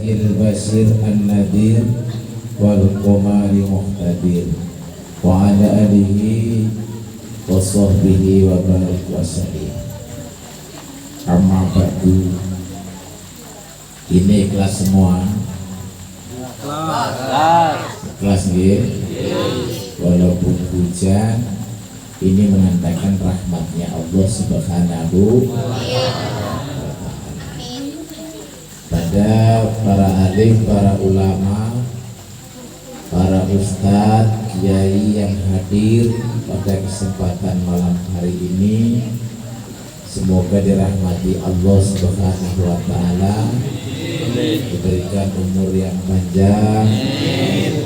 Al-Bashir An-Nadir wal Qamari Muqtadir wa ala alihi wa sahbihi wa barik wa sallim. Amma ba'du. Ini kelas semua. Kelas nggih. Walaupun hujan, ini menandakan rahmatnya Allah Subhanahu wa ta'ala. Pada para alim, para ulama, para ustadz, kiai yang hadir pada kesempatan malam hari ini, semoga dirahmati Allah Subhanahu wa ta'ala, diberikan umur yang panjang,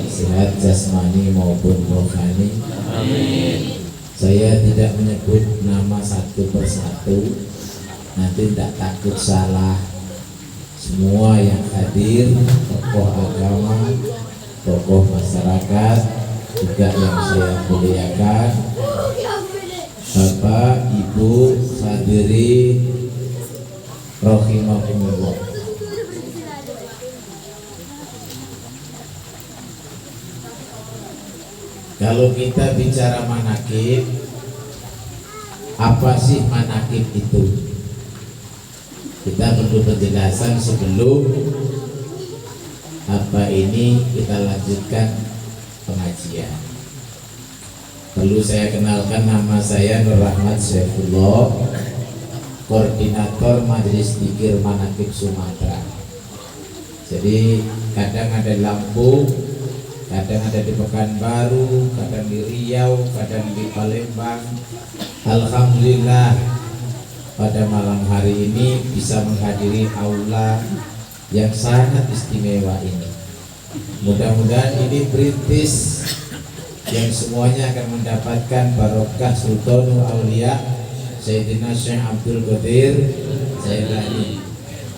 sehat jasmani maupun rohani. Saya tidak menyebut nama satu persatu, nanti tidak takut salah. Semua yang hadir, tokoh agama, tokoh masyarakat, juga yang saya muliakan, Bapak, Ibu, hadirin rahimakumullah. Kalau kita bicara manakib, apa sih manakib itu? Kita perlu penjelasan sebelum apa ini kita lanjutkan pengajian. Perlu saya kenalkan, nama saya Nur Rahmat Syaifullah, koordinator Majelis Dzikir Manakib Sumatera. Jadi kadang ada di Lampung, kadang ada di Pekanbaru, kadang di Riau, kadang di Palembang. Alhamdulillah pada malam hari ini bisa menghadiri aula yang sangat istimewa ini. Mudah-mudahan ini perintis yang semuanya akan mendapatkan barokah Sultanul Aulia Sayyidina Syekh Abdul Qadir Jailani.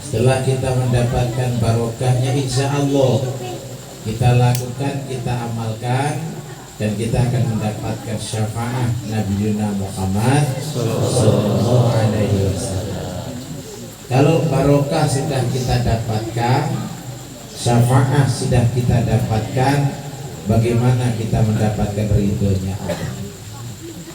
Setelah kita mendapatkan barokahnya, insya Allah kita lakukan, kita amalkan, dan kita akan mendapatkan syafaat Nabi Muhammad sallallahu alaihi wasallam. Kalau barokah sudah kita dapatkan, syafaat sudah kita dapatkan, bagaimana kita mendapatkan ridhonya Allah?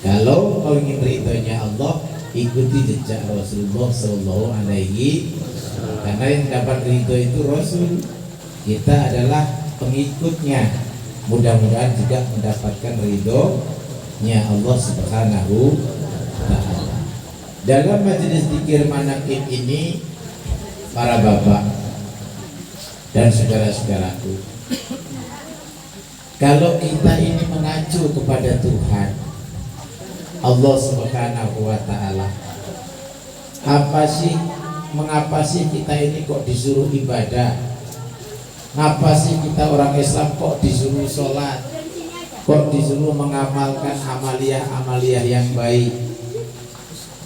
Kalau mau ingin ridhonya Allah, ikuti jejak Rasulullah sallallahu alaihi wasallam. Karena yang dapat ridho itu Rasul, kita adalah pengikutnya. Mudah-mudahan juga mendapatkan ridhonya Allah Subhanahu wa ta'ala. Dalam majelis dzikir manakib ini, para bapak dan saudara-saudaraku, kalau kita ini mengacu kepada Tuhan Allah Subhanahu wa ta'ala, mengapa sih kita ini kok disuruh ibadah? Ngapa sih kita orang Islam kok disuruh sholat, kok disuruh mengamalkan amaliyah yang baik?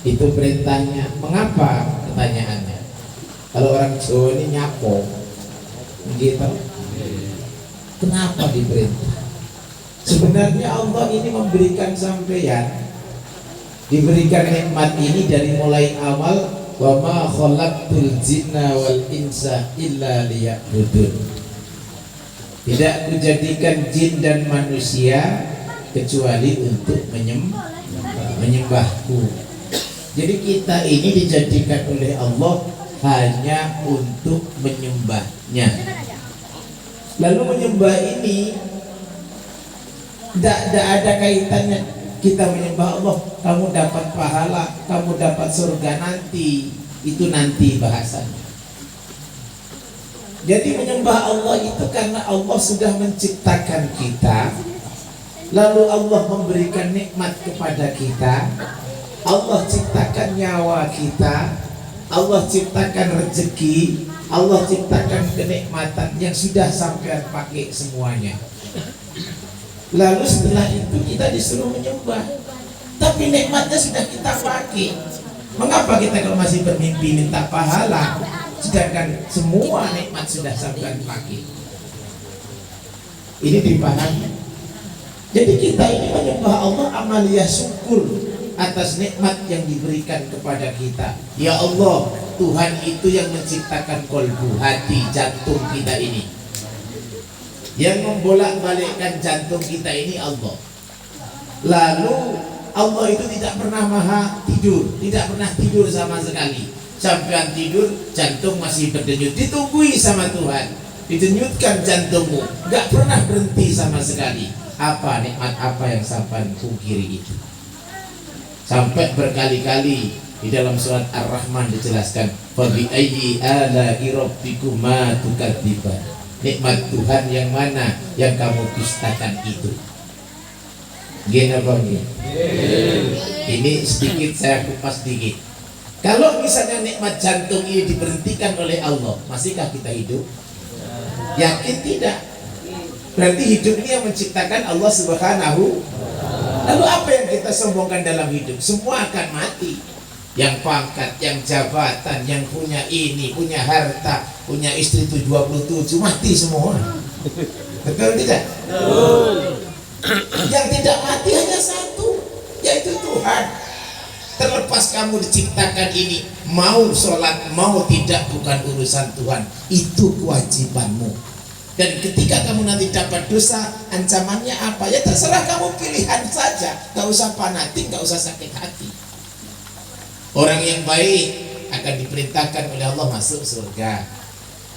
Itu perintahnya. Mengapa? Pertanyaannya. Kalau orang Jawa ini nyapo gitu, kenapa diperintah? Sebenarnya Allah ini memberikan sampeyan, diberikan nikmat ini dari mulai awal, wa ma khalaqtul jinna wal insa illa liya'budun. Tidak kujadikan jin dan manusia kecuali untuk menyembahku. Jadi kita ini dijadikan oleh Allah hanya untuk menyembahnya. Lalu menyembah ini tidak ada kaitannya. Kita menyembah Allah, kamu dapat pahala, kamu dapat surga nanti. Itu nanti bahasanya. Jadi menyembah Allah itu karena Allah sudah menciptakan kita, lalu Allah memberikan nikmat kepada kita, Allah ciptakan nyawa kita, Allah ciptakan rezeki, Allah ciptakan kenikmatan yang sudah sampai pakai semuanya. Lalu setelah itu kita disuruh menyembah, tapi nikmatnya sudah kita pakai. Mengapa kita kalau masih bermimpi minta pahala, sedangkan semua nikmat sudah sampai pakai? Ini dipahami. Jadi kita ini menyembah Allah amaliyah syukur. atas nikmat yang diberikan kepada kita. Ya Allah, Tuhan itu yang menciptakan kolbu, hati, jantung kita ini. Yang membolak-balikkan jantung kita ini Allah. Lalu Allah itu tidak pernah maha tidur, tidak pernah tidur sama sekali. Sampai tidur, jantung masih berdenyut, ditunggui sama Tuhan, didenyutkan jantungmu, gak pernah berhenti sama sekali. Apa nikmat apa yang sampai pungkiri itu? Sampai berkali-kali di dalam surat Ar-Rahman dijelaskan, fa bi ayyi ala'i rabbikuma tukadziban. Nikmat Tuhan yang mana yang kamu dustakan itu? Gini apa ini? Ini sedikit saya kupas sedikit. Kalau misalnya nikmat jantung ini diberhentikan oleh Allah, masihkah kita hidup? Yakin tidak? Berarti hidup ini yang menciptakan Allah Subhanahu. Lalu apa yang kita sombongkan dalam hidup? Semua akan mati. Yang pangkat, yang jabatan, yang punya ini, punya harta, punya istri 27, mati semua. Betul tidak? Betul. Yang tidak mati hanya satu, yaitu Tuhan. Terlepas kamu diciptakan ini, mau sholat, mau tidak, bukan urusan Tuhan. Itu kewajibanmu. Dan ketika kamu nanti dapat dosa, ancamannya apa? Ya terserah kamu, pilihan saja. Gak usah fanatik, gak usah sakit hati. Orang yang baik akan diperintahkan oleh Allah masuk surga.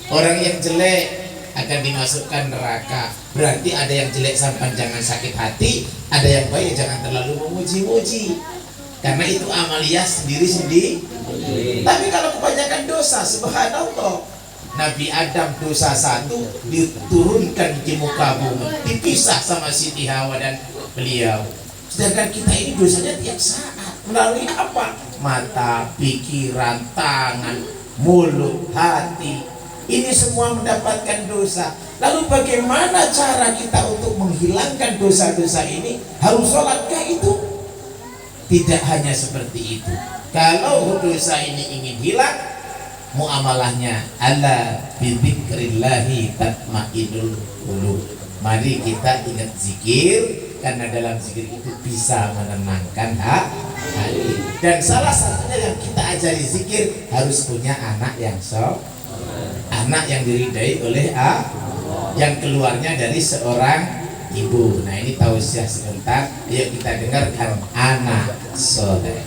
Orang yang jelek akan dimasukkan neraka. Berarti ada yang jelek sampai jangan sakit hati, ada yang baik jangan terlalu memuji-muji. Karena itu amaliyah sendiri-sendiri. Tapi kalau kebanyakan dosa, subhanallah, Nabi Adam dosa satu diturunkan di muka bumi, dipisah sama Siti Hawa dan beliau. Sedangkan kita ini dosanya tiap saat. Melalui apa? Mata, pikiran, tangan, mulut, hati. Ini semua mendapatkan dosa. Lalu bagaimana cara kita untuk menghilangkan dosa-dosa ini? Harus sholatkah itu? Tidak hanya seperti itu. Kalau dosa ini ingin hilang, muamalahnya ala bidzikrillahi tatmainnul qulub. Mari kita ingat zikir, karena dalam zikir itu bisa menenangkan hati. Dan salah satunya yang kita ajari zikir, harus punya anak yang soleh, anak yang diridai oleh yang keluarnya dari seorang ibu. Nah ini tausiah sebentar, yuk kita dengarkan anak soleh.